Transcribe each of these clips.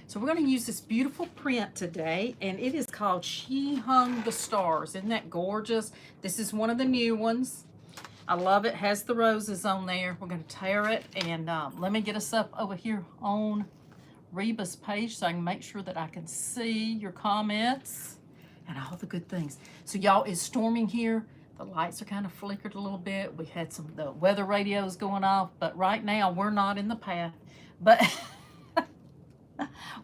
So we're going to use this beautiful print today, and it is called She Hung the Stars. Isn't that gorgeous? This is one of the new ones. I love it. Has the roses on there. We're going to tear it, and let me get us up over here on Reba's page so I can make sure that I can see your comments and all the good things. So y'all, it's storming here. The lights are kind of flickered a little bit. We had the weather radios going off, but right now we're not in the path. But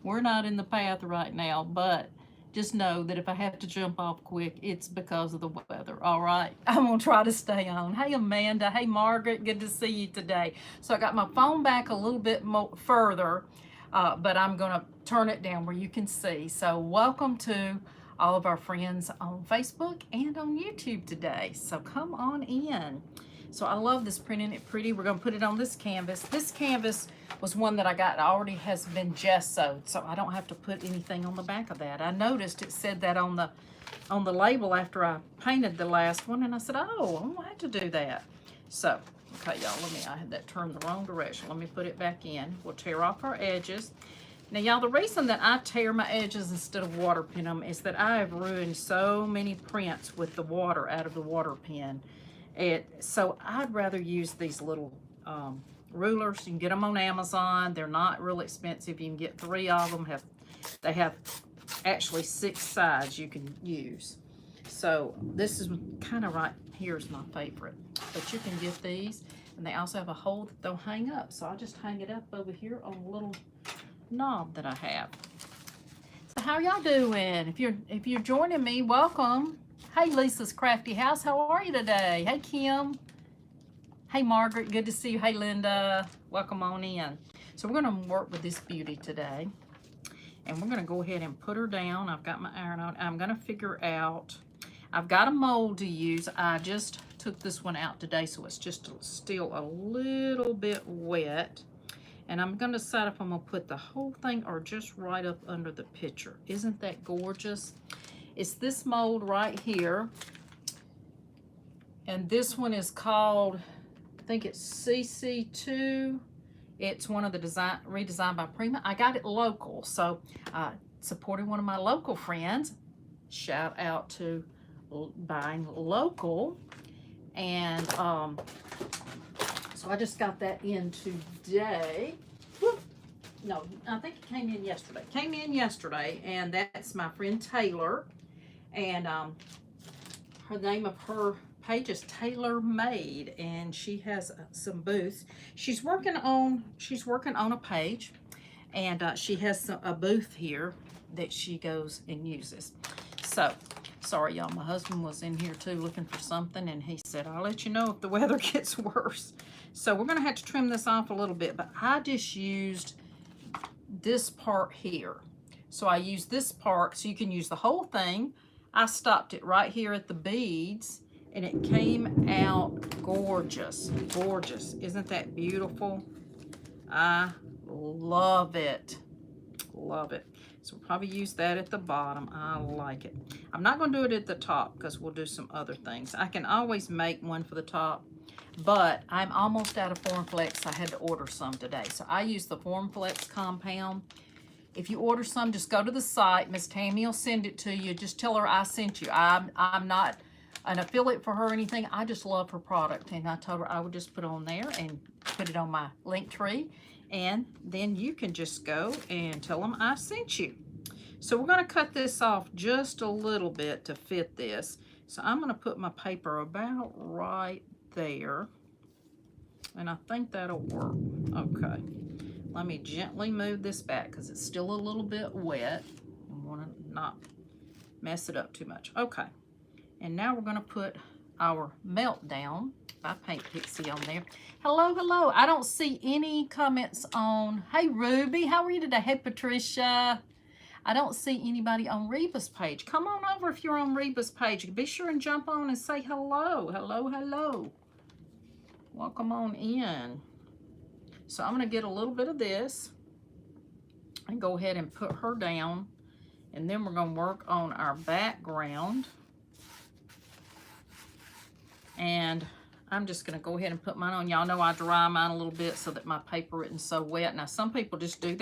we're not in the path right now, but just know that if I have to jump off quick, it's because of the weather, all right? I'm gonna try to stay on. Hey, Amanda. Hey, Margaret. Good to see you today. So I got my phone back a little bit more further, but I'm gonna turn it down where you can see. So welcome to all of our friends on Facebook and on YouTube today. So come on in. So I love this print, isn't it pretty? We're gonna put it on this canvas. This canvas was one that I got already has been gessoed, so I don't have to put anything on the back of that. I noticed it said that on the label after I painted the last one, and I said, oh, I don't have to do that. So, okay, y'all, I had that turned the wrong direction. Let me put it back in. We'll tear off our edges. Now, y'all, the reason that I tear my edges instead of water pen them is that I have ruined so many prints with the water out of the water pen. So I'd rather use these little rulers. You can get them on Amazon. They're not real expensive. You can get 3 of them. They have actually 6 sides you can use. So this is kind of right here's my favorite. But you can get these, and they also have a hole that they'll hang up. So I'll just hang it up over here on a little knob that I have. So how y'all doing? If you're joining me, welcome. Hey, Lisa's Crafty House. How are you today? Hey, Kim. Hey, Margaret. Good to see you. Hey, Linda. Welcome on in. So we're going to work with this beauty today. And we're going to go ahead and put her down. I've got my iron on. I'm going to figure out. I've got a mold to use. I just took this one out today, so it's just still a little bit wet. And I'm going to decide if I'm going to put the whole thing or just right up under the picture. Isn't that gorgeous? It's this mold right here. And this one is called, I think it's CC2. It's one of the redesigned by Prima. I got it local, so supporting one of my local friends. Shout out to buying local. And so I just got that in today. Whoop. No, I think it came in yesterday. Came in yesterday, and that's my friend Taylor. And her name of her page is Taylor Made, and she has some booths. She's working on a page, and she has a booth here that she goes and uses. So sorry, y'all. My husband was in here too looking for something, and he said, I'll let you know if the weather gets worse. So we're going to have to trim this off a little bit, but I just used this part here. So I used this part, so you can use the whole thing. I stopped it right here at the beads, and it came out gorgeous. Gorgeous. Isn't that beautiful? I love it. Love it. So we'll probably use that at the bottom. I like it. I'm not going to do it at the top because we'll do some other things. I can always make one for the top, but I'm almost out of Formflex. I had to order some today. So I use the Formflex compound. If you order some, just go to the site. Miss Tammy will send it to you. Just tell her I sent you. I'm not an affiliate for her or anything. I just love her product. And I told her I would just put it on there and put it on my link tree. And then you can just go and tell them I sent you. So we're going to cut this off just a little bit to fit this. So I'm going to put my paper about right there. And I think that'll work. Okay. Let me gently move this back because it's still a little bit wet. I want to not mess it up too much. Okay. And now we're going to put our Meltdown by Paint Pixie on there. Hello, hello. I don't see any comments on, hey, Ruby, how are you today? Hey, Patricia. I don't see anybody on Reba's page. Come on over if you're on Reba's page. Be sure and jump on and say hello. Hello, hello. Welcome on in. So I'm going to get a little bit of this and go ahead and put her down. And then we're going to work on our background. And I'm just going to go ahead and put mine on. Y'all know I dry mine a little bit so that my paper isn't so wet. Now, some people just do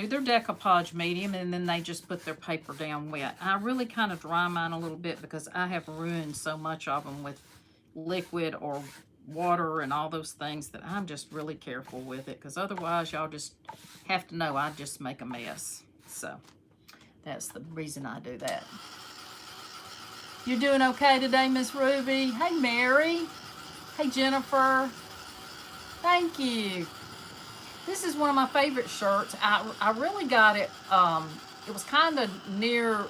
do their decoupage medium, and then they just put their paper down wet. I really kind of dry mine a little bit because I have ruined so much of them with liquid or water and all those things that I'm just really careful with it, because otherwise y'all just have to know I just make a mess. So that's the reason I do that. You're doing okay today, Miss Ruby? Hey, Mary. Hey, Jennifer. Thank you. This is one of my favorite shirts. I really got it. It was kind of near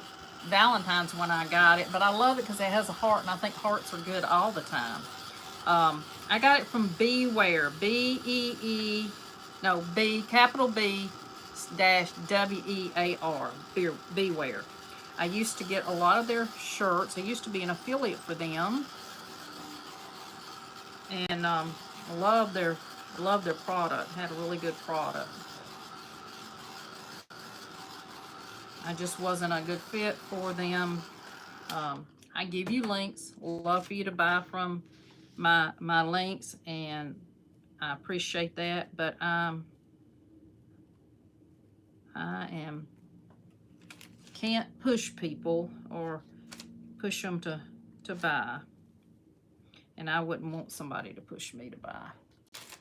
Valentine's when I got it, but I love it because it has a heart, and I think hearts are good all the time. I got it from Beware. Capital B dash W-E-A-R. Beware. I used to get a lot of their shirts. I used to be an affiliate for them. And I love their product. Had a really good product. I just wasn't a good fit for them. I give you links. Love for you to buy from my links, and I appreciate that. But I can't push people or push them to buy. And I wouldn't want somebody to push me to buy.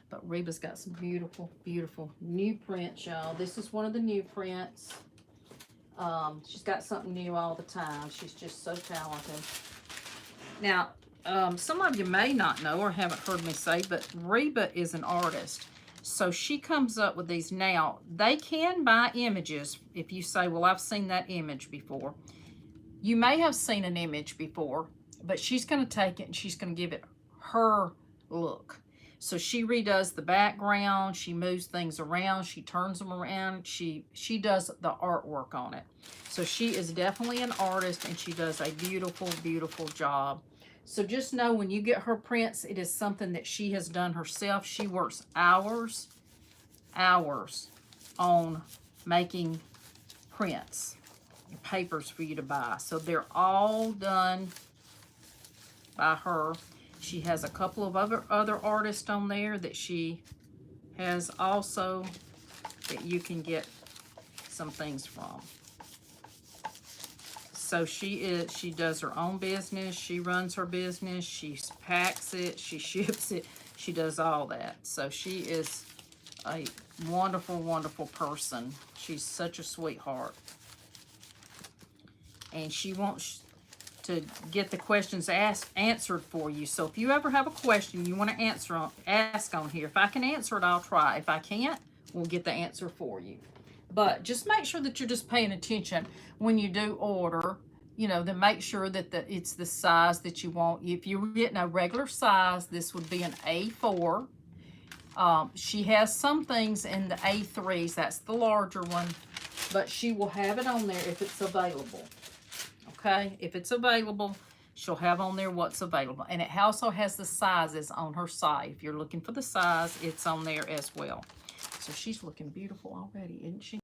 But Reba's got some beautiful, beautiful new prints, y'all. This is one of the new prints. She's got something new all the time. She's just so talented. Now, some of you may not know or haven't heard me say, but Reba is an artist. So she comes up with these. Now, they can buy images. If you say, well, I've seen that image before. You may have seen an image before, but she's going to take it and she's going to give it her look. So she redoes the background, she moves things around, she turns them around, she does the artwork on it. So she is definitely an artist, and she does a beautiful, beautiful job. So just know when you get her prints, it is something that she has done herself. She works hours on making prints, papers for you to buy. So they're all done by her. She has a couple of other artists on there that she has also that you can get some things from. So she does her own business. She runs her business. She packs it. She ships it. She does all that. So she is a wonderful, wonderful person. She's such a sweetheart. And she wants to get the questions answered for you. So if you ever have a question you want to ask on here, if I can answer it, I'll try. If I can't, we'll get the answer for you. But just make sure that you're just paying attention when you do order. You know, then make sure that it's the size that you want. If you're getting a regular size, this would be an A4. She has some things in the A3s. That's the larger one. But she will have it on there if it's available. Okay, if it's available, she'll have on there what's available. And it also has the sizes on her site. If you're looking for the size, it's on there as well. So she's looking beautiful already, isn't she?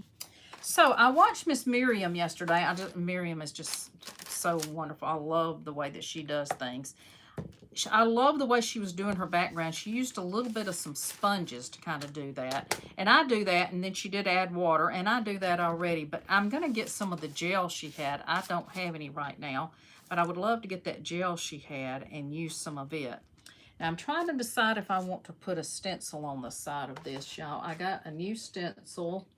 So I watched Miss Miriam yesterday. Miriam is just so wonderful. I love the way that she does things. I love the way she was doing her background. She used a little bit of some sponges to kind of do that. And I do that, and then she did add water, and I do that already. But I'm going to get some of the gel she had. I don't have any right now, but I would love to get that gel she had and use some of it. Now, I'm trying to decide if I want to put a stencil on the side of this, y'all. I got a new stencil,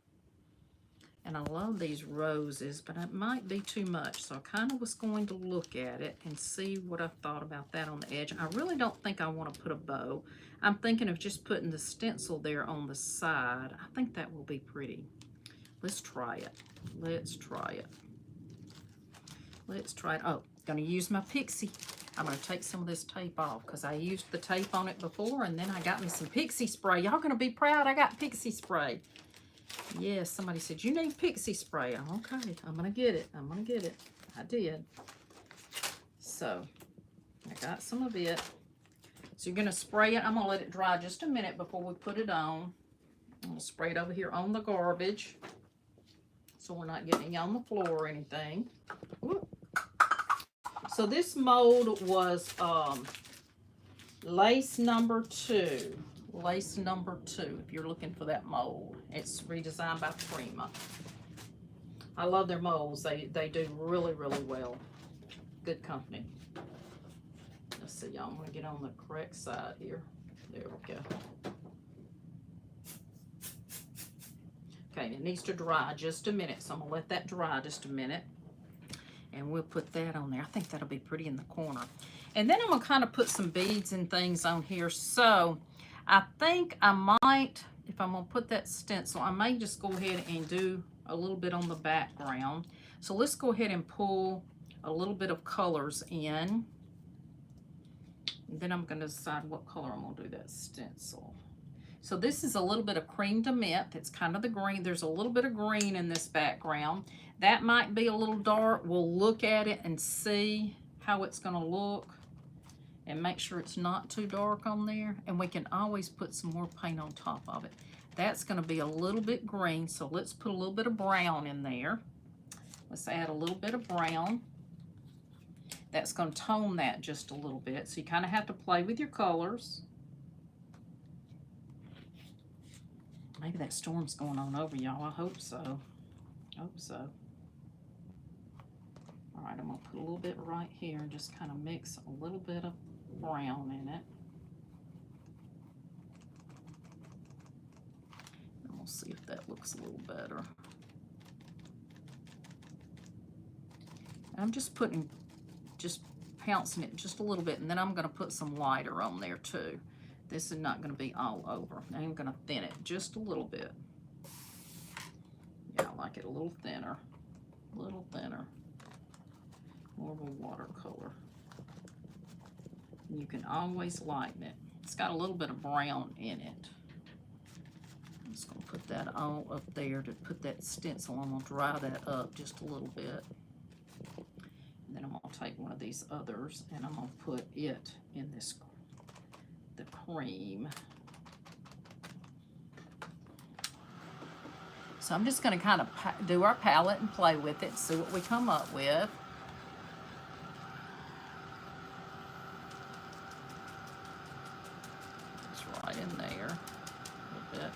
and I love these roses, but it might be too much. So I kind of was going to look at it and see what I thought about that on the edge. I really don't think I want to put a bow. I'm thinking of just putting the stencil there on the side. I think that will be pretty. Let's try it. Let's try it. Let's try it. Oh, going to use my Pixie. I'm going to take some of this tape off because I used the tape on it before, and then I got me some Pixie spray. Y'all going to be proud I got Pixie spray. Yes, somebody said, you need Pixie spray. Okay, I'm going to get it. I'm going to get it. I did. So, I got some of it. So, you're going to spray it. I'm going to let it dry just a minute before we put it on. I'm going to spray it over here on the garbage, so we're not getting it on the floor or anything. Whoop. So, this mold was lace number 2. Lace number 2, if you're looking for that mold. It's redesigned by Prima. I love their molds. They do really, really well. Good company. Let's see, y'all. I'm going to get on the correct side here. There we go. Okay, it needs to dry just a minute, so I'm going to let that dry just a minute. And we'll put that on there. I think that'll be pretty in the corner. And then I'm going to kind of put some beads and things on here. So I think I might, if I'm going to put that stencil, I may just go ahead and do a little bit on the background. So let's go ahead and pull a little bit of colors in. And then I'm going to decide what color I'm going to do that stencil. So this is a little bit of Crème De Nenthe. It's kind of the green. There's a little bit of green in this background. That might be a little dark. We'll look at it and see how it's going to look and make sure it's not too dark on there. And we can always put some more paint on top of it. That's going to be a little bit green, so let's put a little bit of brown in there. Let's add a little bit of brown. That's going to tone that just a little bit. So you kind of have to play with your colors. Maybe that storm's going on over y'all. I hope so. Hope so. All right, I'm going to put a little bit right here and just kind of mix a little bit of brown in it. And we'll see if that looks a little better. I'm just pouncing it just a little bit, and then I'm going to put some lighter on there too. This is not going to be all over. I'm going to thin it just a little bit. Yeah, I like it a little thinner. A little thinner. More of a watercolor. And you can always lighten it. It's got a little bit of brown in it. I'm just going to put that all up there to put that stencil. I'm going to dry that up just a little bit. And then I'm going to take one of these others and I'm going to put it in this, the cream. So I'm just going to kind of do our palette and play with it, see what we come up with. Just right in there a little bit.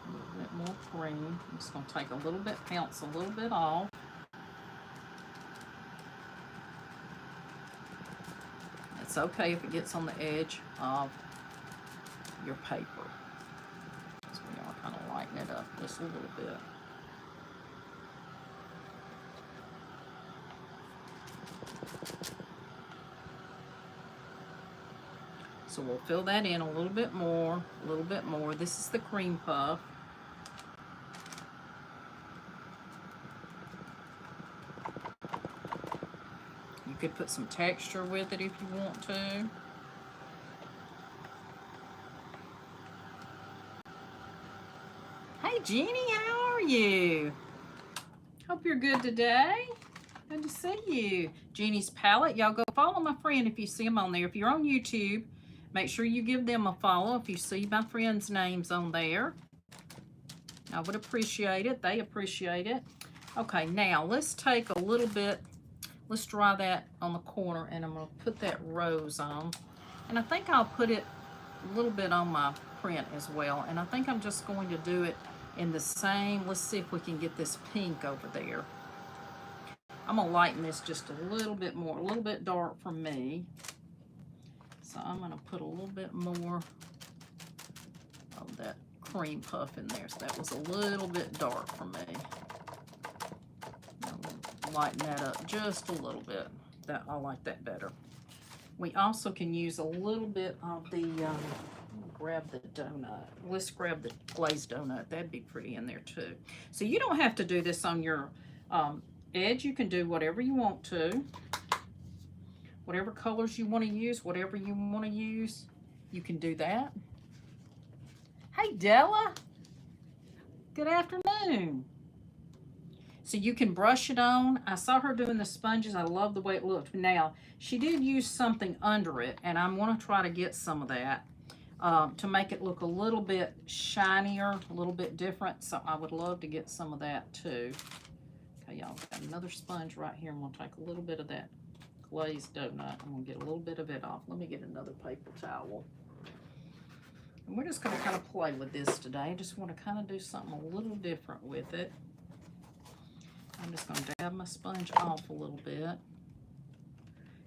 A little bit more cream. I'm just going to take a little bit, pounce a little bit off. It's okay if it gets on the edge of your paper. So we are kind of lighten it up just a little bit. So we'll fill that in a little bit more, a little bit more. This is the cream puff. You could put some texture with it if you want to. Hey Jeannie, how are you? Hope you're good today. Good to see you. Jeannie's Palette. Y'all go follow my friend if you see them on there. If you're on YouTube, make sure you give them a follow if you see my friends' names on there. I would appreciate it. They appreciate it. Okay, now let's take a little bit. Let's dry that on the corner, and I'm going to put that rose on. And I think I'll put it a little bit on my print as well. And I think I'm just going to do it in the same. Let's see if we can get this pink over there. I'm going to lighten this just a little bit more, a little bit dark for me. So I'm going to put a little bit more of that cream puff in there. So that was a little bit dark for me. Lighten that up just a little bit. That I like that better. We also can use a little bit of the grab the donut. Let's grab the glazed donut. That'd be pretty in there too. So you don't have to do this on your edge. You can do whatever you want to. Whatever colors you want to use, whatever you want to use, you can do that. Hey Della, good afternoon. So you can brush it on. I saw her doing the sponges. I love the way it looked. Now, she did use something under it, and I'm going to try to get some of that to make it look a little bit shinier, a little bit different. So I would love to get some of that too. Okay, y'all, got another sponge right here. I'm going to take a little bit of that Glazed Doughnut. I'm going to get a little bit of it off. Let me get another paper towel. And we're just going to kind of play with this today. I just want to kind of do something a little different with it. I'm just going to dab my sponge off a little bit.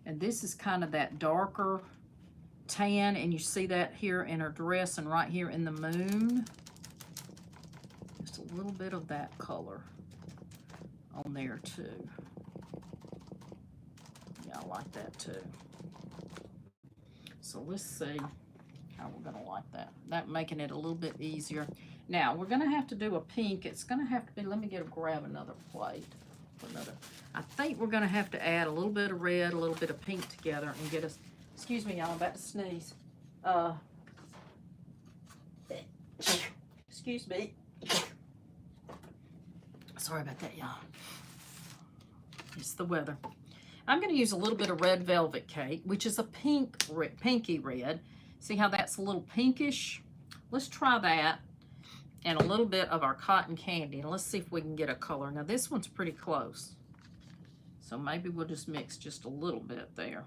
And this is kind of that darker tan, and you see that here in her dress and right here in the moon. Just a little bit of that color on there too. Yeah, I like that too. So let's see how we're gonna like that. That making it a little bit easier. Now we're gonna have to do a pink. It's gonna have to be, let me grab another plate. I think we're gonna have to add a little bit of red, a little bit of pink together and get us, excuse me y'all, I'm about to sneeze. Excuse me. Sorry about that, y'all. It's the weather. I'm going to use a little bit of red velvet cake, which is a pinky red. See how that's a little pinkish? Let's try that. And a little bit of our cotton candy. And let's see if we can get a color. Now this one's pretty close. So maybe we'll just mix just a little bit there.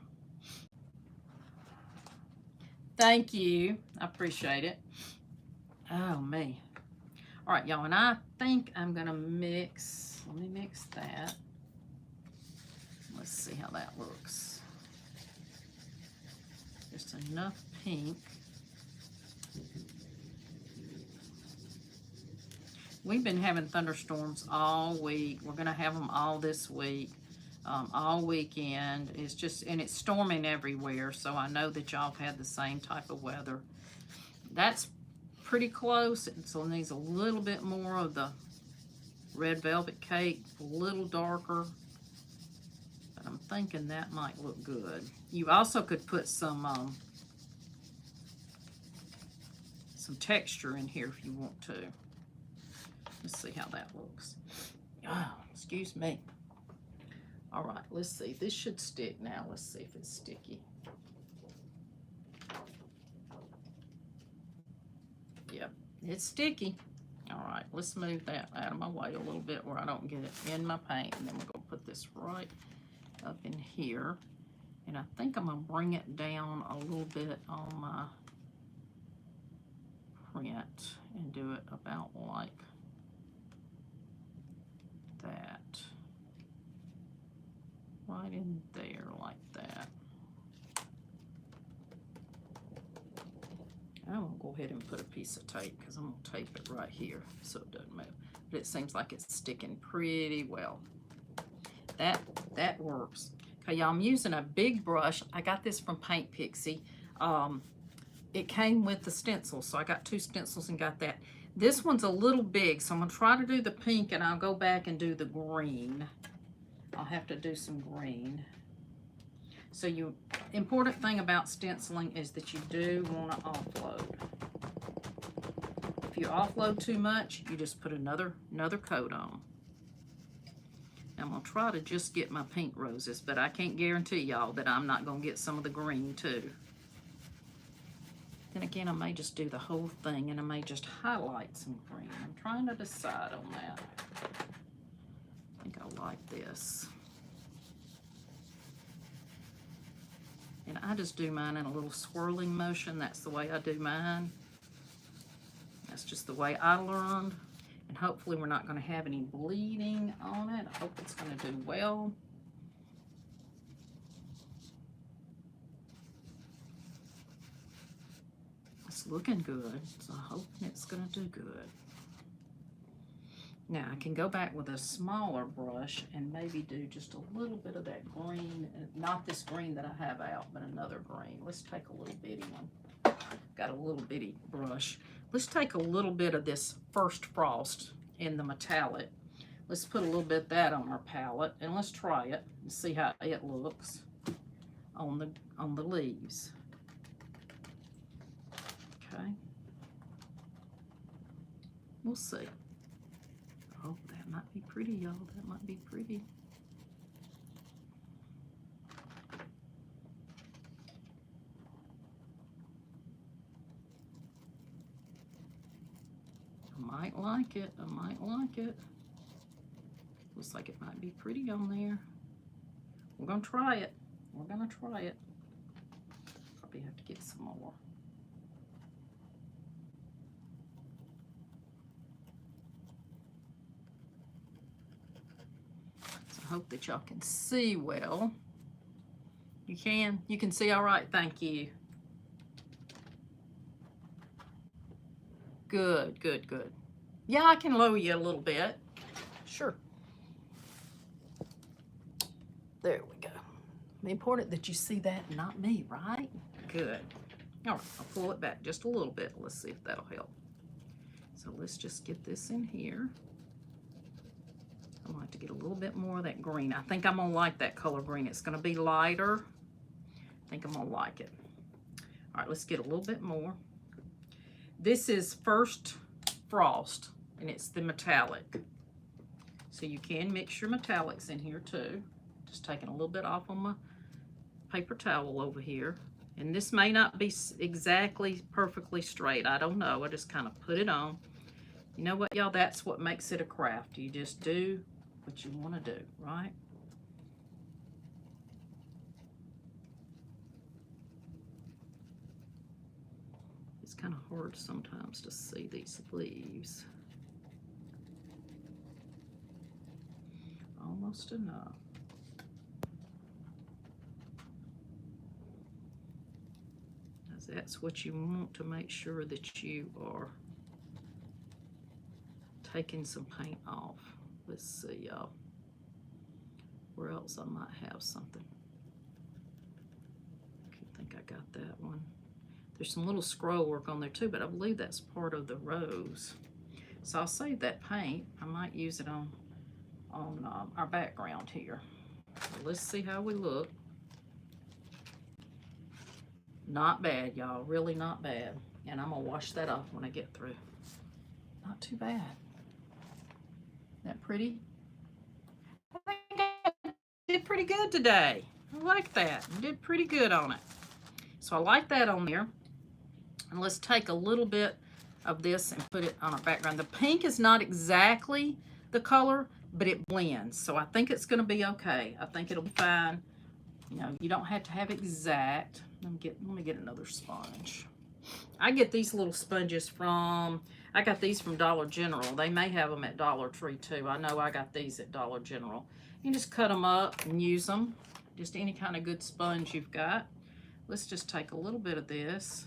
Thank you. I appreciate it. Oh, me. All right, y'all. And I think I'm going to mix. Let me mix that. Let's see how that looks. Just enough pink. We've been having thunderstorms all week. We're going to have them all this week, all weekend. It's just, and it's storming everywhere, so I know that y'all have had the same type of weather. That's pretty close, so it needs a little bit more of the red velvet cake, a little darker. But I'm thinking that might look good. You also could put some texture in here if you want to. Let's see how that looks. Oh, excuse me. All right, let's see. This should stick now. Let's see if it's sticky. Yep, it's sticky. All right, let's move that out of my way a little bit where I don't get it in my paint. And then we're going to put this right up in here. And I think I'm going to bring it down a little bit on my print and do it about like that. Right in there like that. I'm going to go ahead and put a piece of tape because I'm going to tape it right here so it doesn't move. But it seems like it's sticking pretty well. That works. Okay, y'all, I'm using a big brush. I got this from Paint Pixie. It came with the stencil, so I got 2 stencils and got that. This one's a little big, so I'm going to try to do the pink and I'll go back and do the green. I'll have to do some green. So important thing about stenciling is that you do want to offload. If you offload too much, you just put another coat on. I'm going to try to just get my pink roses, but I can't guarantee y'all that I'm not going to get some of the green too. Then again, I may just do the whole thing and I may just highlight some green. I'm trying to decide on that. I think I like this. And I just do mine in a little swirling motion. That's the way I do mine. That's just the way I learned. And hopefully we're not going to have any bleeding on it. I hope it's going to do well. It's looking good, so I'm hoping it's going to do good. Now I can go back with a smaller brush and maybe do just a little bit of that green, not this green that I have out, but another green. Let's take a little bitty one. Got a little bitty brush. Let's take a little bit of this First Frost in the metallic. Let's put a little bit of that on our palette and let's try it and see how it looks on the leaves. Okay. We'll see. Oh, that might be pretty, y'all. That might be pretty. I might like it. I might like it. Looks like it might be pretty on there. We're going to try it. We're gonna try it. Probably have to get some more. So I hope that y'all can see well. You can? You can see all right, thank you. Good, good, good. Yeah, I can lower you a little bit. Sure. There we go. Important that you see that and not me, right? Good. All right, I'll pull it back just a little bit. Let's see if that'll help. So let's just get this in here. I like to get a little bit more of that green. I think I'm gonna like that color green. It's gonna be lighter. I think I'm gonna like it. All right, let's get a little bit more. This is First Frost, and it's the metallic. So you can mix your metallics in here too. Just taking a little bit off on my paper towel over here. And this may not be exactly perfectly straight. I don't know. I just kind of put it on. You know what, y'all? That's what makes it a craft. You just do what you want to do, right? It's kind of hard sometimes to see these leaves. Almost enough. That's what you want to make sure that you are taking some paint off. Let's see, y'all. Where else I might have something. I think I got that one. There's some little scroll work on there too, but I believe that's part of the rose. So I'll save that paint. I might use it on our background here. So let's see how we look. Not bad, y'all, really not bad. And I'm gonna wash that off when I get through. Not too bad. Isn't that pretty? I think I did pretty good today. I like that. I did pretty good on it. So I like that on there. And let's take a little bit of this and put it on our background. The pink is not exactly the color, but it blends. So I think it's gonna be okay. I think it'll be fine. You know, you don't have to have exact. Let me get another sponge. I get these little sponges from, I got these from Dollar General. They may have them at Dollar Tree too. I know I got these at Dollar General. You just cut them up and use them. Just any kind of good sponge you've got. Let's just take a little bit of this.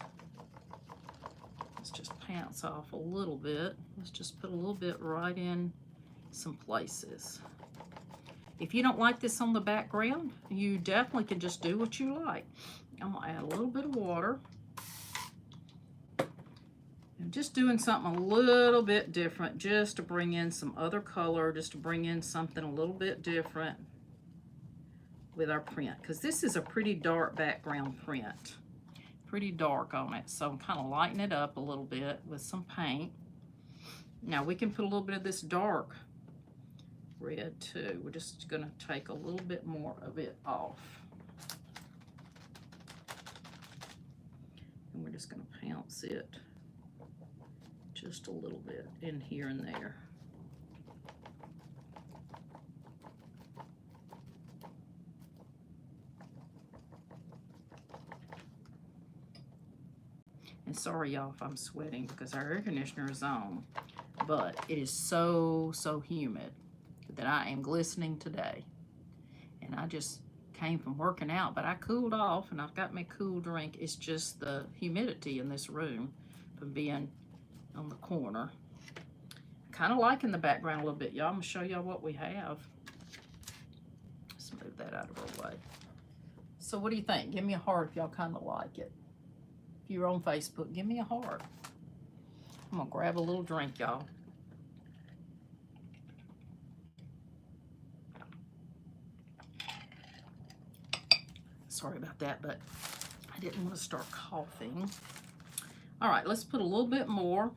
Let's just pounce off a little bit. Let's just put a little bit right in some places. If you don't like this on the background, you definitely can just do what you like. I'm gonna add a little bit of water. I'm just doing something a little bit different just to bring in some other color, just to bring in something a little bit different with our print, because this is a pretty dark background print. Pretty dark on it, so I'm kind of lighting it up a little bit with some paint. Now we can put a little bit of this dark red too. We're just gonna take a little bit more of it off. And we're just gonna pounce it just a little bit in here and there. And sorry y'all if I'm sweating because our air conditioner is on, but it is so humid that I am glistening today. And I just came from working out, but I cooled off and I've got my cool drink. It's just the humidity in this room from being on the corner. Kind of liking the background a little bit, y'all. I'm gonna show y'all what we have. Let's move that out of our way. So what do you think? Give me a heart if y'all kind of like it. If you're on Facebook, give me a heart. I'm gonna grab a little drink, y'all. Sorry about that, but I didn't want to start coughing. All right, let's put a little bit more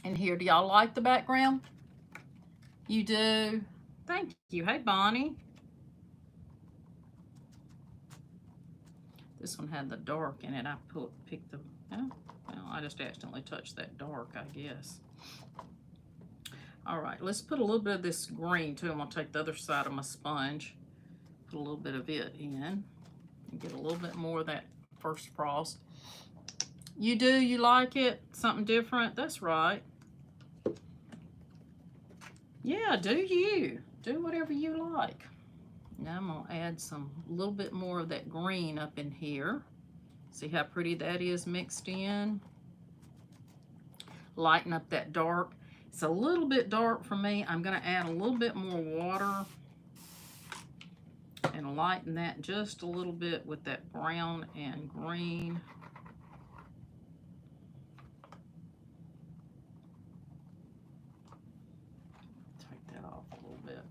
in here. Do y'all like the background? You do? Thank you. Hey, Bonnie. This one had the dark in it. I picked the, well, I just accidentally touched that dark, I guess. All right, let's put a little bit of this green too. I'm gonna take the other side of my sponge, put a little bit of it in. Get a little bit more of that first frost. You do? You like it? Something different? That's right. Yeah, do you. Do whatever you like. Now I'm going to add a little bit more of that green up in here. See how pretty that is mixed in? Lighten up that dark. It's a little bit dark for me. I'm going to add a little bit more water and lighten that just a little bit with that brown and green. Take that off a little bit.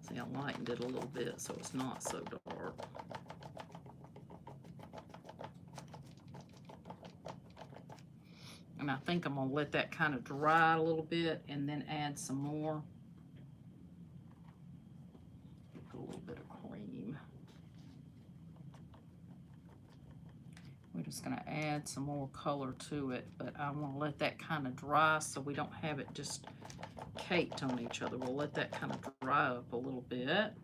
See, I lightened it a little bit so it's not so dark. And I think I'm going to let that kind of dry a little bit and then add some more. Put a little bit of cream. We're just going to add some more color to it, but I want to let that kind of dry so we don't have it just caked on each other. We'll let that kind of dry up a little bit.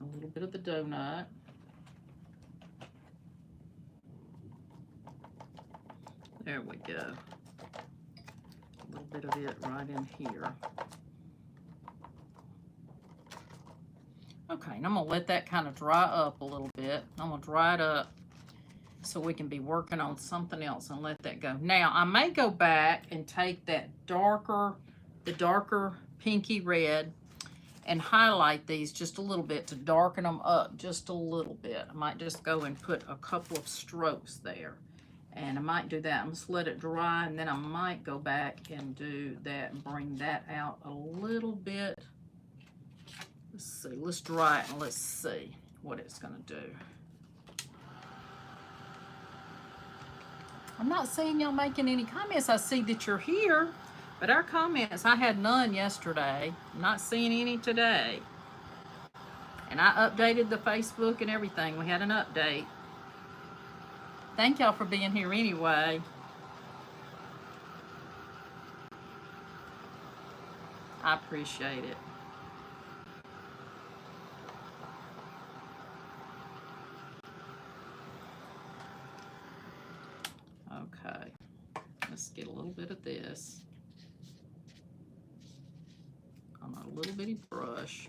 A little bit of the donut. There we go. A little bit of it right in here. Okay, and I'm going to let that kind of dry up a little bit. I'm going to dry it up so we can be working on something else and let that go. Now, I may go back and take that darker pinky red and highlight these just a little bit to darken them up just a little bit. I might just go and put a couple of strokes there. And I might do that. I'm just let it dry, and then I might go back and do that and bring that out a little bit. Let's see. Let's dry it and let's see what it's going to do. I'm not seeing y'all making any comments. I see that you're here, but our comments, I had none yesterday. I'm not seeing any today. And I updated the Facebook and everything. We had an update. Thank y'all for being here anyway. I appreciate it. Okay, let's get a little bit of this on a little bitty brush,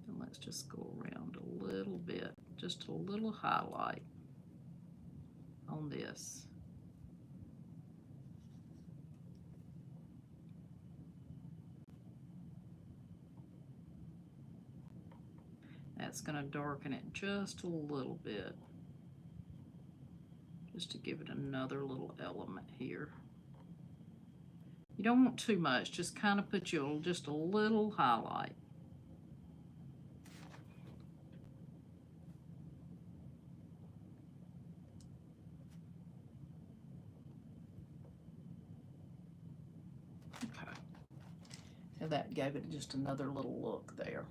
and let's just go around a little bit, just a little highlight on this. That's going to darken it just a little bit, just to give it another little element here. You don't want too much, just kind of put just a little highlight. Okay, so that gave it just another little look there.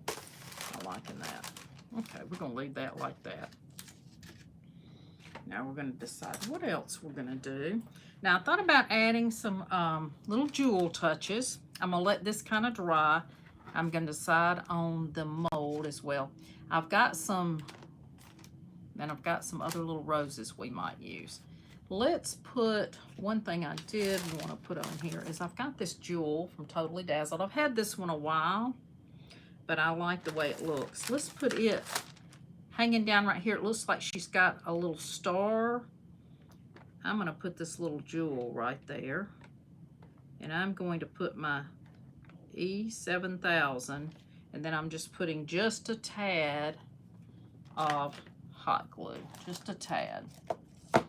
I'm liking that. Okay, we're going to leave that like that. Now we're going to decide what else we're going to do. Now I thought about adding some little jewel touches. I'm going to let this kind of dry. I'm going to decide on the mold as well. I've got some other little roses we might use. Let's put, one thing I did want to put on here is I've got this jewel from Totally Dazzled. I've had this one a while, but I like the way it looks. Let's put it hanging down right here. It looks like she's got a little star. I'm going to put this little jewel right there. And I'm going to put my E7000. And then I'm just putting just a tad of hot glue. Just a tad. Okay,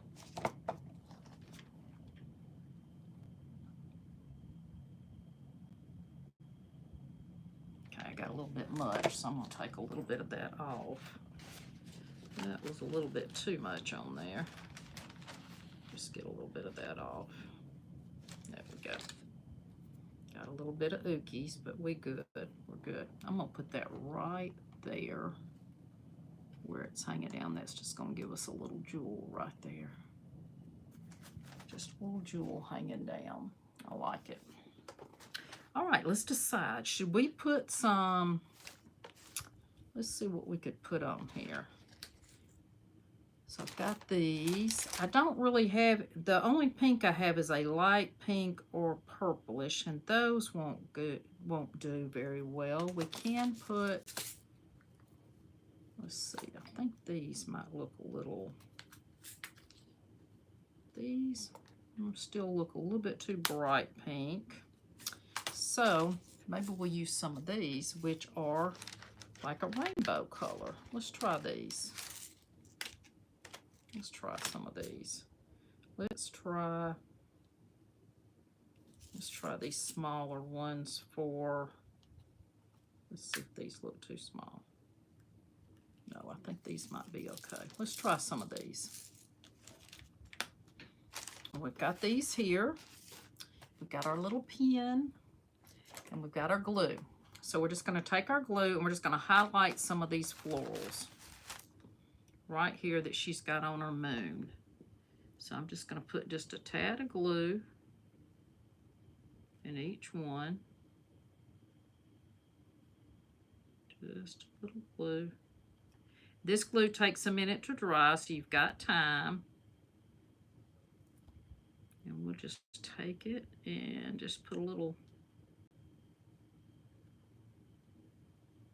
I got a little bit much, so I'm going to take a little bit of that off. That was a little bit too much on there. Just get a little bit of that off. There we go. Got a little bit of ookies, but we good. We're good. I'm going to put that right there where it's hanging down. That's just going to give us a little jewel right there. Just a little jewel hanging down. I like it. All right, let's decide. Should we put some, let's see what we could put on here. So I've got these. I don't really have, the only pink I have is a light pink or purplish, and those won't do very well. We can put, let's see, I think these might look a little, these still look a little bit too bright pink. So maybe we'll use some of these, which are like a rainbow color. Let's try these. Let's try some of these. Let's try these smaller ones for, let's see if these look too small. No, I think these might be okay. Let's try some of these. We've got these here. We've got our little pen, and we've got our glue. So we're just going to take our glue and we're just going to highlight some of these florals right here that she's got on her moon. So I'm just going to put just a tad of glue in each one. Just a little glue. This glue takes a minute to dry, so you've got time. And we'll just take it and just put a little,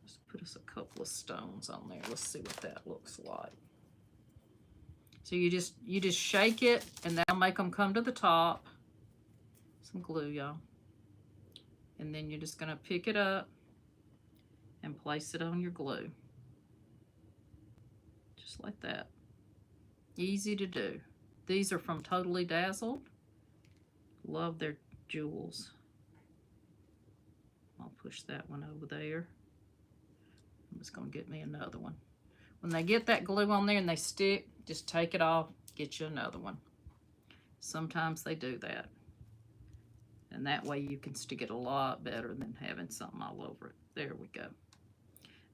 let's put us a couple of stones on there. Let's see what that looks like. So you just shake it, and that'll make them come to the top. Some glue, y'all. And then you're just gonna pick it up and place it on your glue. Just like that. Easy to do. These are from Totally Dazzled. Love their jewels. I'll push that one over there. I'm just gonna get me another one. When they get that glue on there and they stick, just take it off, get you another one. Sometimes they do that. And that way you can stick it a lot better than having something all over it. There we go.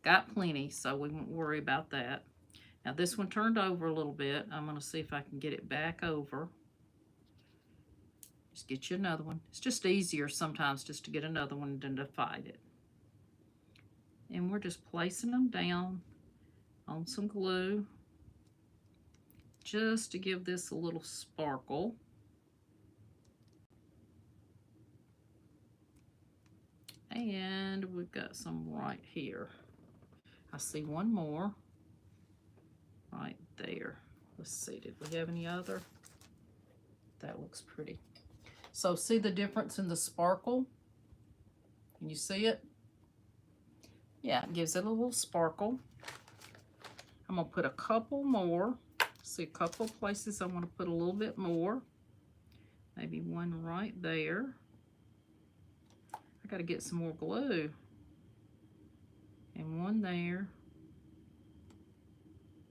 Got plenty, so we won't worry about that. Now this one turned over a little bit. I'm gonna see if I can get it back over. Just get you another one. It's just easier sometimes just to get another one than to fight it. And we're just placing them down on some glue just to give this a little sparkle. And we've got some right here. I see one more right there. Let's see, did we have any other? That looks pretty. So see the difference in the sparkle? Can you see it? Yeah, it gives it a little sparkle. I'm gonna put a couple more. See a couple of places I want to put a little bit more. Maybe one right there. I gotta get some more glue. And one there.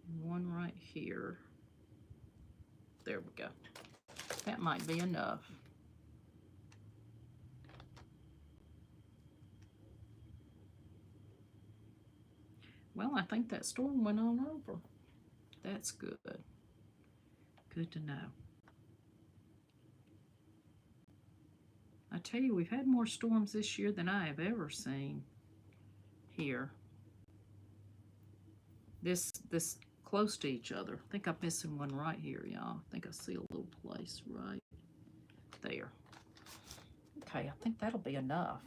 And one right here. There we go. That might be enough. Well, I think that storm went on over. That's good. Good to know. I tell you, we've had more storms this year than I have ever seen here. This close to each other. I think I'm missing one right here, y'all. I think I see a little place right there. Okay, I think that'll be enough.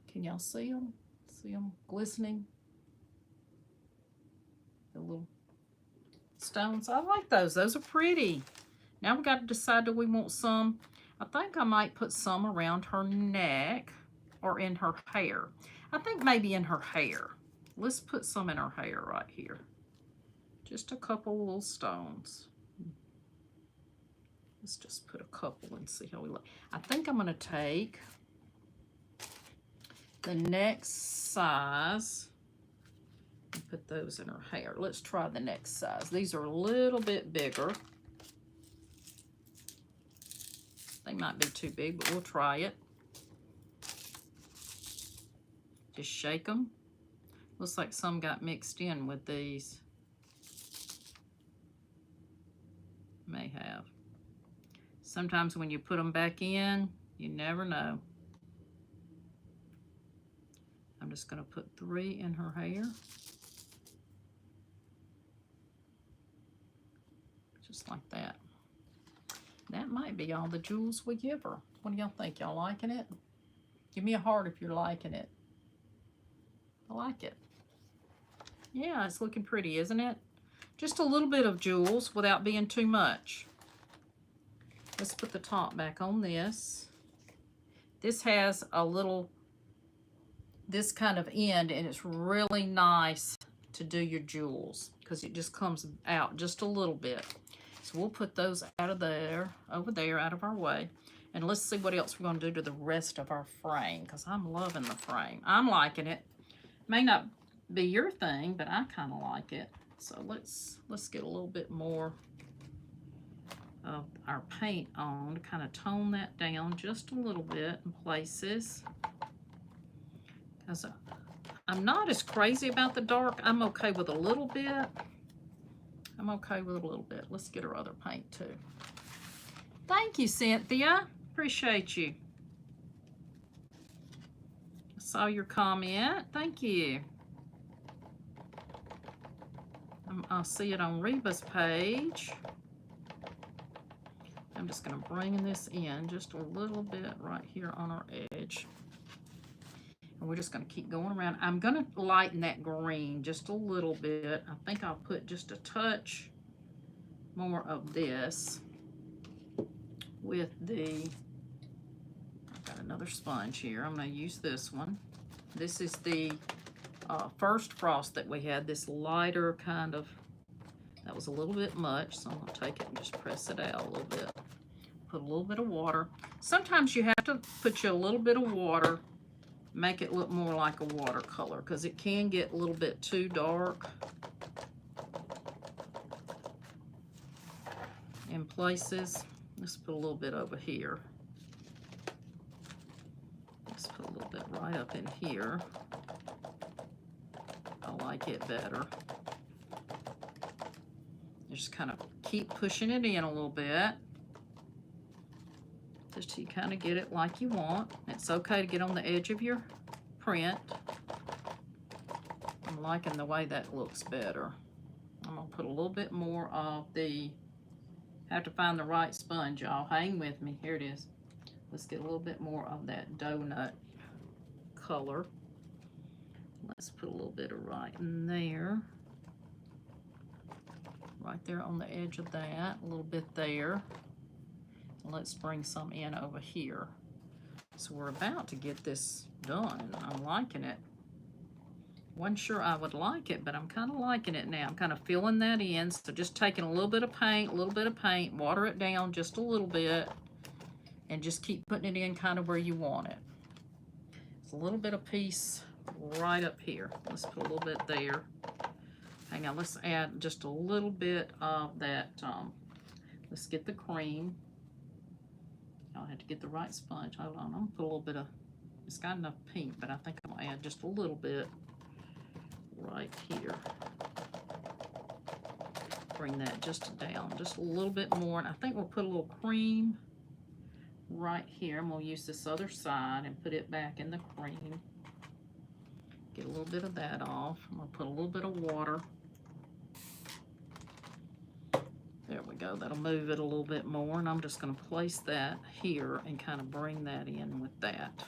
Can y'all see them? See them glistening? The little stones. I like those. Those are pretty. Now we got to decide, do we want some? I think I might put some around her neck or in her hair. I think maybe in her hair. Let's put some in her hair right here. Just a couple little stones. Let's just put a couple and see how we look. I think I'm going to take the next size and put those in her hair. Let's try the next size. These are a little bit bigger. They might be too big, but we'll try it. Just shake them. Looks like some got mixed in with these. May have. Sometimes when you put them back in, you never know. I'm just going to put 3 in her hair. Just like that. That might be all the jewels we give her. What do y'all think? Y'all liking it? Give me a heart if you're liking it. I like it. Yeah, it's looking pretty, isn't it? Just a little bit of jewels without being too much. Let's put the top back on this. This has a little, this kind of end, and it's really nice to do your jewels because it just comes out just a little bit. So we'll put those out of there, over there, out of our way. And let's see what else we're going to do to the rest of our frame, because I'm loving the frame. I'm liking it. May not be your thing, but I kind of like it. So let's get a little bit more of our paint on to kind of tone that down just a little bit in places. Because I'm not as crazy about the dark. I'm okay with a little bit. I'm okay with a little bit. Let's get her other paint too. Thank you, Cynthia. Appreciate you. I saw your comment. Thank you. I'll see it on Reba's page. I'm just going to bring this in just a little bit right here on our edge. And we're just going to keep going around. I'm going to lighten that green just a little bit. I think I'll put just a touch more of this with the, I've got another sponge here. I'm going to use this one. This is the first frost that we had, this lighter kind of, that was a little bit much, so I'm going to take it and just press it out a little bit. Put a little bit of water. Sometimes you have to put you a little bit of water, make it look more like a watercolor, because it can get a little bit too dark in places. Let's put a little bit over here. Let's put a little bit right up in here. I like it better. Just kind of keep pushing it in a little bit. Just till you kind of get it like you want. It's okay to get on the edge of your print. I'm liking the way that looks better. I'm going to put a little bit more of the, have to find the right sponge, y'all. Hang with me. Here it is. Let's get a little bit more of that donut color. Let's put a little bit of right in there. Right there on the edge of that. A little bit there. And let's bring some in over here. So we're about to get this done. I'm liking it. Wasn't sure I would like it, but I'm kind of liking it now. I'm kind of filling that in. So just taking a little bit of paint, water it down just a little bit, and just keep putting it in kind of where you want it. It's a little bit of piece right up here. Let's put a little bit there. Hang on, let's add just a little bit of that. Let's get the cream. I'll have to get the right sponge. Hold on, I'm gonna put a little bit of, it's got enough pink, but I think I'm gonna add just a little bit right here. Bring that just down, just a little bit more. And I think we'll put a little cream right here. I'm gonna use this other side and put it back in the cream. Get a little bit of that off. I'm gonna put a little bit of water. There we go, that'll move it a little bit more, and I'm just gonna place that here and kind of bring that in with that.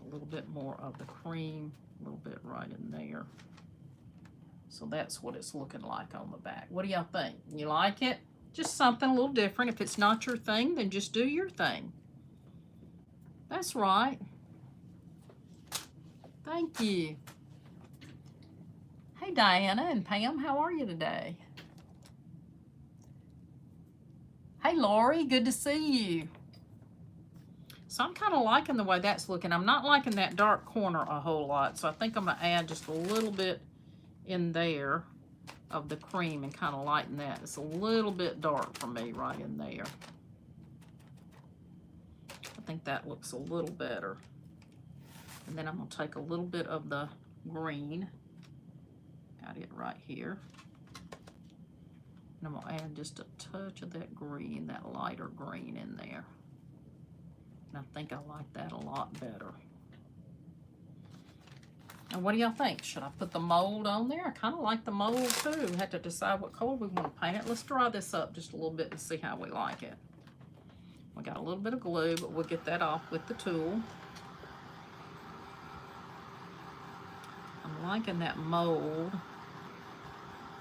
A little bit more of the cream, a little bit right in there. So that's what it's looking like on the back. What do y'all think? You like it? Just something a little different. If it's not your thing, then just do your thing. That's right. Thank you. Hey, Diana and Pam, how are you today? Hey, Lori, good to see you. So I'm kind of liking the way that's looking. I'm not liking that dark corner a whole lot, so I think I'm going to add just a little bit in there of the cream and kind of lighten that. It's a little bit dark for me right in there. I think that looks a little better. And then I'm going to take a little bit of the green. Got it right here. And I'm gonna add just a touch of that green, that lighter green in there. And I think I like that a lot better. And what do y'all think? Should I put the mold on there? I kind of like the mold too. We have to decide what color we want to paint it. Let's dry this up just a little bit and see how we like it. We got a little bit of glue, but we'll get that off with the tool. I'm liking that mold.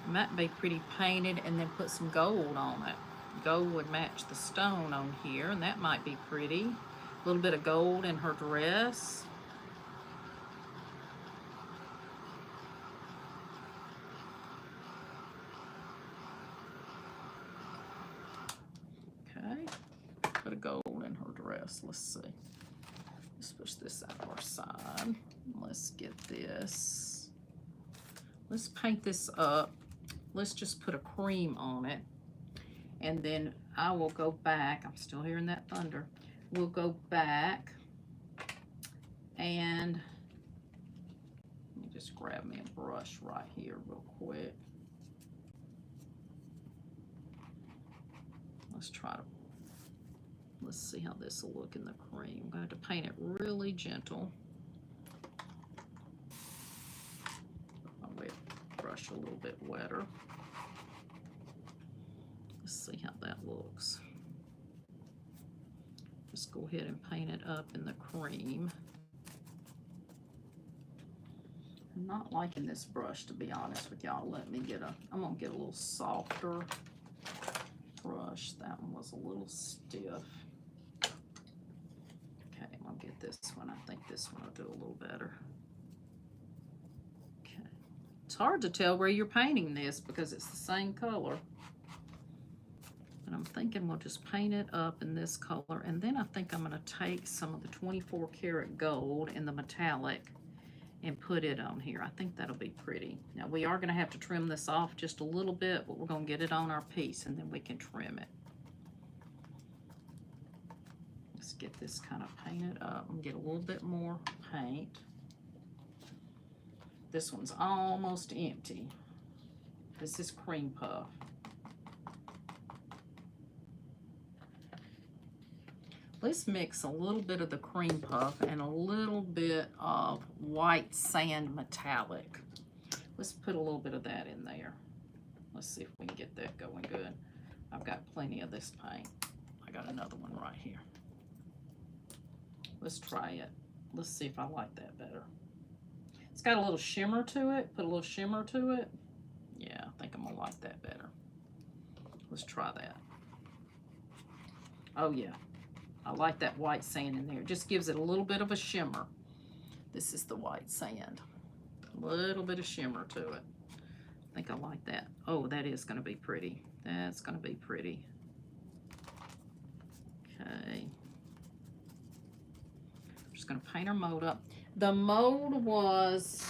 It might be pretty painted and then put some gold on it. Gold would match the stone on here, and that might be pretty. A little bit of gold in her dress. Bit of gold in her dress. Let's see. Let's push this out of our side. Let's get this. Let's paint this up. Let's just put a cream on it. And then I will go back. I'm still hearing that thunder. We'll go back and let me just grab me a brush right here real quick. Let's try to Let's see how this will look in the cream. I'm going to have to paint it really gentle. My wet brush a little bit wetter. Let's see how that looks. Just go ahead and paint it up in the cream. I'm not liking this brush, to be honest with y'all. I'm going to get a little softer brush. That one was a little stiff. I'll get this one. I think this one will do a little better. Okay. It's hard to tell where you're painting this because it's the same color. And I'm thinking we'll just paint it up in this color. And then I think I'm going to take some of the 24 karat gold in the metallic and put it on here. I think that'll be pretty. Now we are going to have to trim this off just a little bit, but we're going to get it on our piece and then we can trim it. Let's get this kind of painted up and get a little bit more paint. This one's almost empty. This is cream puff. Let's mix a little bit of the cream puff and a little bit of white sand metallic. Let's put a little bit of that in there. Let's see if we can get that going good. I've got plenty of this paint. I got another one right here. Let's try it. Let's see if I like that better. It's got a little shimmer to it. Put a little shimmer to it. Yeah, I think I'm gonna like that better. Let's try that. Oh yeah, I like that white sand in there. It just gives it a little bit of a shimmer. This is the white sand. A little bit of shimmer to it. I think I like that. Oh, that is gonna be pretty. That's gonna be pretty. Okay. Just going to paint our mold up. The mold was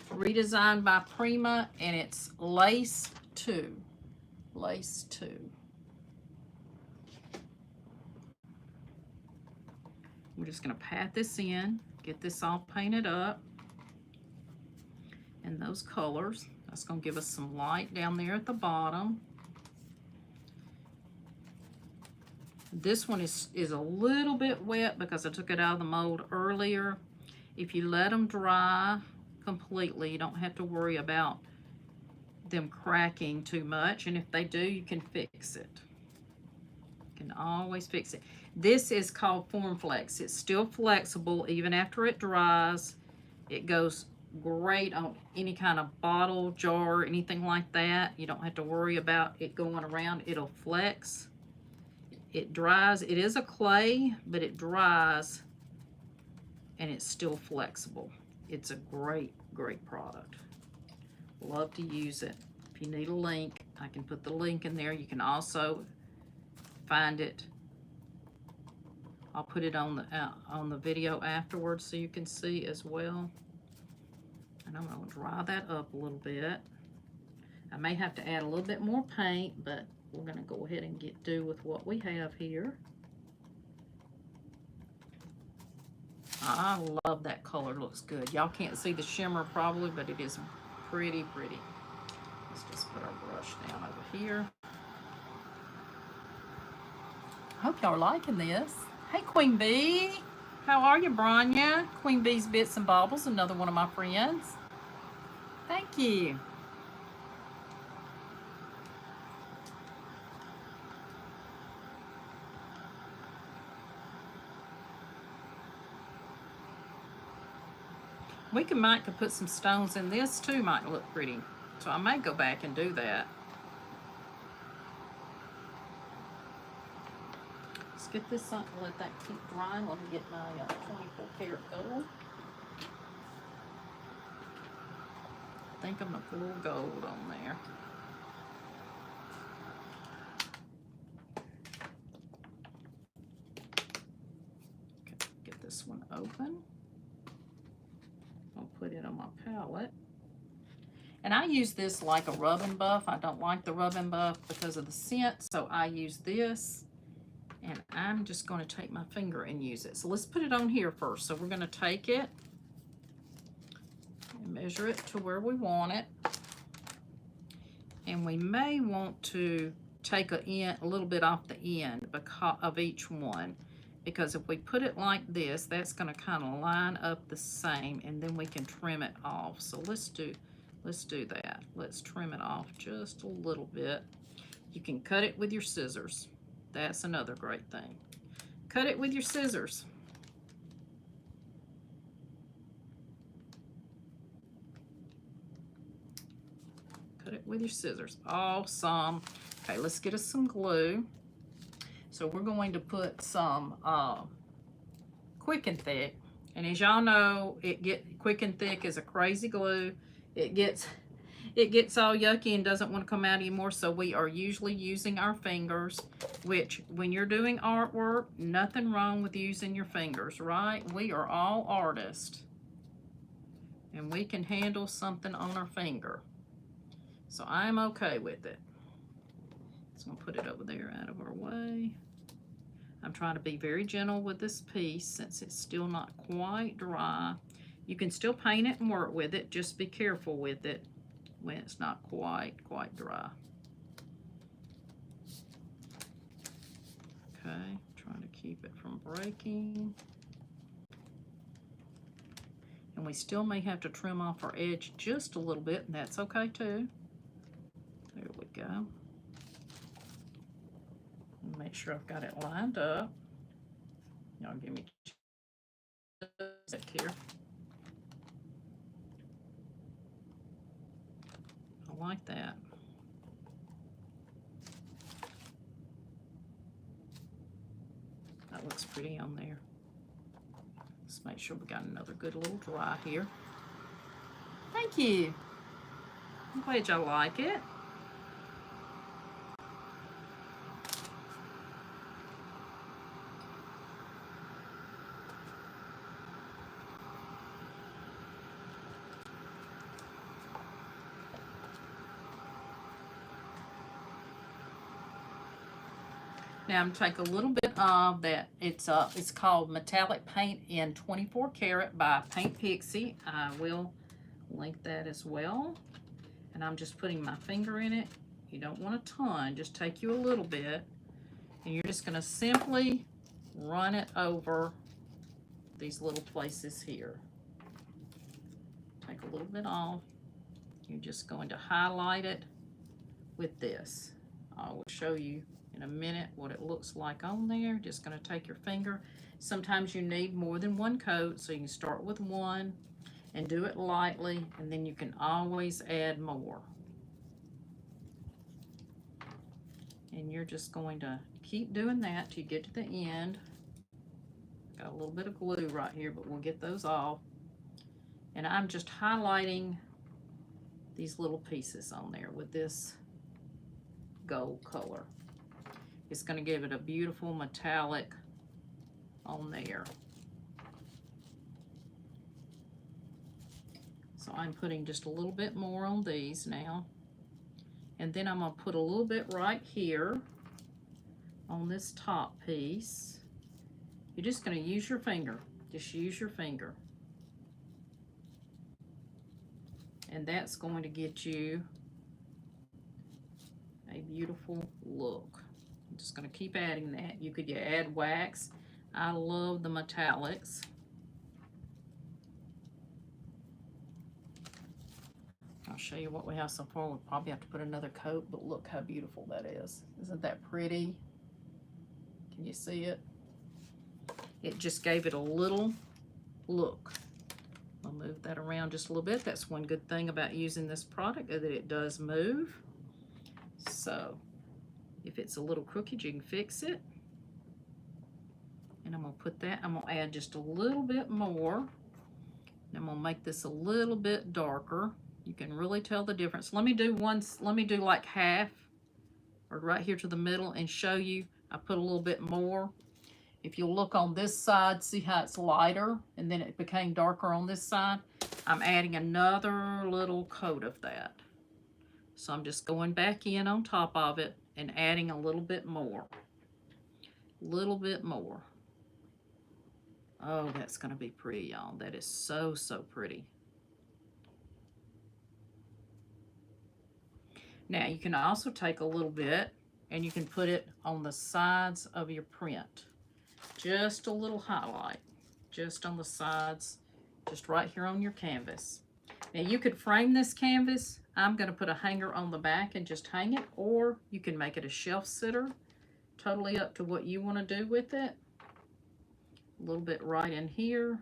redesigned by Prima, and it's Lace 2. Lace 2. We're just going to pat this in, get this all painted up. And those colors, that's going to give us some light down there at the bottom. This one is a little bit wet because I took it out of the mold earlier. If you let them dry completely, you don't have to worry about them cracking too much. And if they do, you can fix it. You can always fix it. This is called Form Flex. It's still flexible even after it dries. It goes great on any kind of bottle, jar, anything like that. You don't have to worry about it going around. It'll flex. It dries. It is a clay, but it dries and it's still flexible. It's a great, great product. Love to use it. If you need a link, I can put the link in there. You can also find it. I'll put it on the video afterwards so you can see as well. And I'm going to dry that up a little bit. I may have to add a little bit more paint, but we're going to go ahead and do with what we have here. I love that color. Looks good. Y'all can't see the shimmer probably, but it is pretty, pretty. Let's just put our brush down over here. I hope y'all are liking this. Hey, Queen Bee. How are you, Bronya? Queen Bee's Bits and Baubles, another one of my friends. Thank you. We might could put some stones in this too, might look pretty. So I may go back and do that. Let's get this up and let that keep drying. Let me get my 24 karat gold. I think I'm gonna put a little gold on there. Okay, get this one open. I'll put it on my palette. And I use this like a rub and buff. I don't like the rub and buff because of the scent, so I use this. And I'm just going to take my finger and use it. So let's put it on here first. So we're going to take it and measure it to where we want it. And we may want to take a little bit off the end of each one. Because if we put it like this, that's going to kind of line up the same, and then we can trim it off. So let's do that. Let's trim it off just a little bit. You can cut it with your scissors. That's another great thing. Cut it with your scissors. Cut it with your scissors. Awesome. Okay, let's get us some glue. So we're going to put some Quick and Thick. And as y'all know, Quick and Thick is a crazy glue. It gets all yucky and doesn't want to come out anymore, so we are usually using our fingers, which when you're doing artwork, nothing wrong with using your fingers, right? We are all artists, and we can handle something on our finger. So I'm okay with it. Just gonna put it over there out of our way. I'm trying to be very gentle with this piece since it's still not quite dry. You can still paint it and work with it, just be careful with it when it's not quite dry. Okay, trying to keep it from breaking. And we still may have to trim off our edge just a little bit, and that's okay too. There we go. Make sure I've got it lined up. Y'all give me just a sec here. I like that. That looks pretty on there. Let's make sure we got another good little dry here. Thank you. I'm glad y'all like it. Now I'm going to take a little bit of that. It's called Metallic Paint in 24 Karat by Paint Pixie. I will link that as well. And I'm just putting my finger in it. You don't want a ton, just take you a little bit. And you're just going to simply run it over these little places here. Take a little bit off. You're just going to highlight it with this. I will show you in a minute what it looks like on there. Just going to take your finger. Sometimes you need more than one coat, so you can start with one and do it lightly, and then you can always add more. And you're just going to keep doing that till you get to the end. Got a little bit of glue right here, but we'll get those off. And I'm just highlighting these little pieces on there with this gold color. It's going to give it a beautiful metallic on there. So I'm putting just a little bit more on these now. And then I'm going to put a little bit right here on this top piece. You're just going to use your finger. Just use your finger. And that's going to get you a beautiful look. I'm just going to keep adding that. You could add wax. I love the metallics. I'll show you what we have so far. We'll probably have to put another coat, but look how beautiful that is. Isn't that pretty? Can you see it? It just gave it a little look. I'll move that around just a little bit. That's one good thing about using this product, that it does move. So if it's a little crooked, you can fix it. And I'm going to put that, I'm going to add just a little bit more. And I'm going to make this a little bit darker. You can really tell the difference. Let me do like half, or right here to the middle, and show you. I put a little bit more. If you look on this side, see how it's lighter, and then it became darker on this side. I'm adding another little coat of that. So I'm just going back in on top of it and adding a little bit more. Little bit more. Oh, that's going to be pretty, y'all. That is so, so pretty. Now, you can also take a little bit and you can put it on the sides of your print. Just a little highlight, just on the sides, just right here on your canvas. Now, you could frame this canvas. I'm going to put a hanger on the back and just hang it, or you can make it a shelf sitter. Totally up to what you want to do with it. A little bit right in here,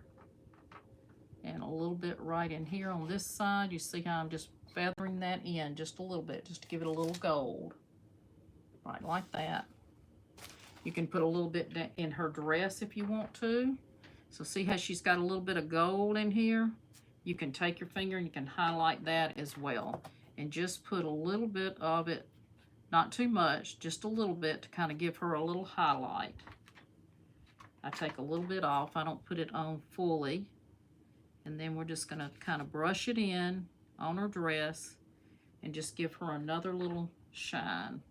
and a little bit right in here on this side. You see how I'm just feathering that in just a little bit, just to give it a little gold. Right like that. You can put a little bit in her dress if you want to. So see how she's got a little bit of gold in here? You can take your finger and you can highlight that as well. And just put a little bit of it, not too much, just a little bit to kind of give her a little highlight. I take a little bit off. I don't put it on fully. And then we're just going to kind of brush it in on her dress and just give her another little shine.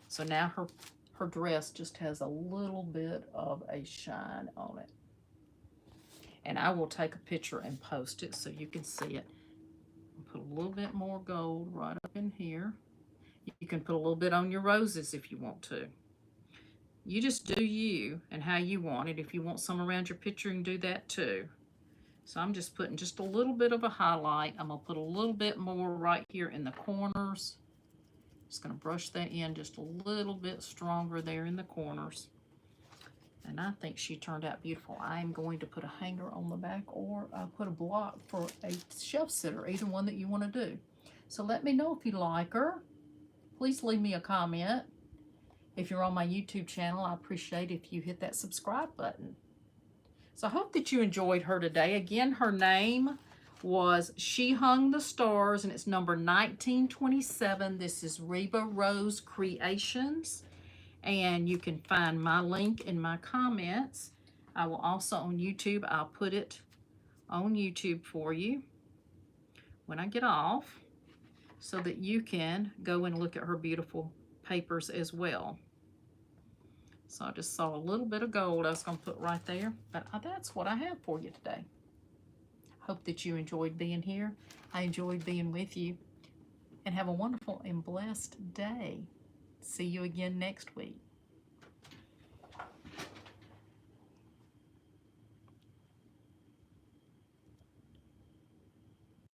So now her dress just has a little bit of a shine on it. And I will take a picture and post it so you can see it. Put a little bit more gold right up in here. You can put a little bit on your roses if you want to. You just do you and how you want it. If you want some around your picture, you can do that too. So I'm just putting just a little bit of a highlight. I'm going to put a little bit more right here in the corners. Just going to brush that in just a little bit stronger there in the corners. And I think she turned out beautiful. I'm going to put a hanger on the back, or I'll put a block for a shelf sitter, either one that you want to do. So let me know if you like her. Please leave me a comment. If you're on my YouTube channel, I appreciate if you hit that subscribe button. So I hope that you enjoyed her today. Again, her name was She Hung the Stars, and it's number 1927. This is Reba Rose Creations. And you can find my link in my comments. I will also on YouTube, I'll put it on YouTube for you when I get off, so that you can go and look at her beautiful papers as well. So I just saw a little bit of gold I was going to put right there, but that's what I have for you today. Hope that you enjoyed being here. I enjoyed being with you, and have a wonderful and blessed day. See you again next week.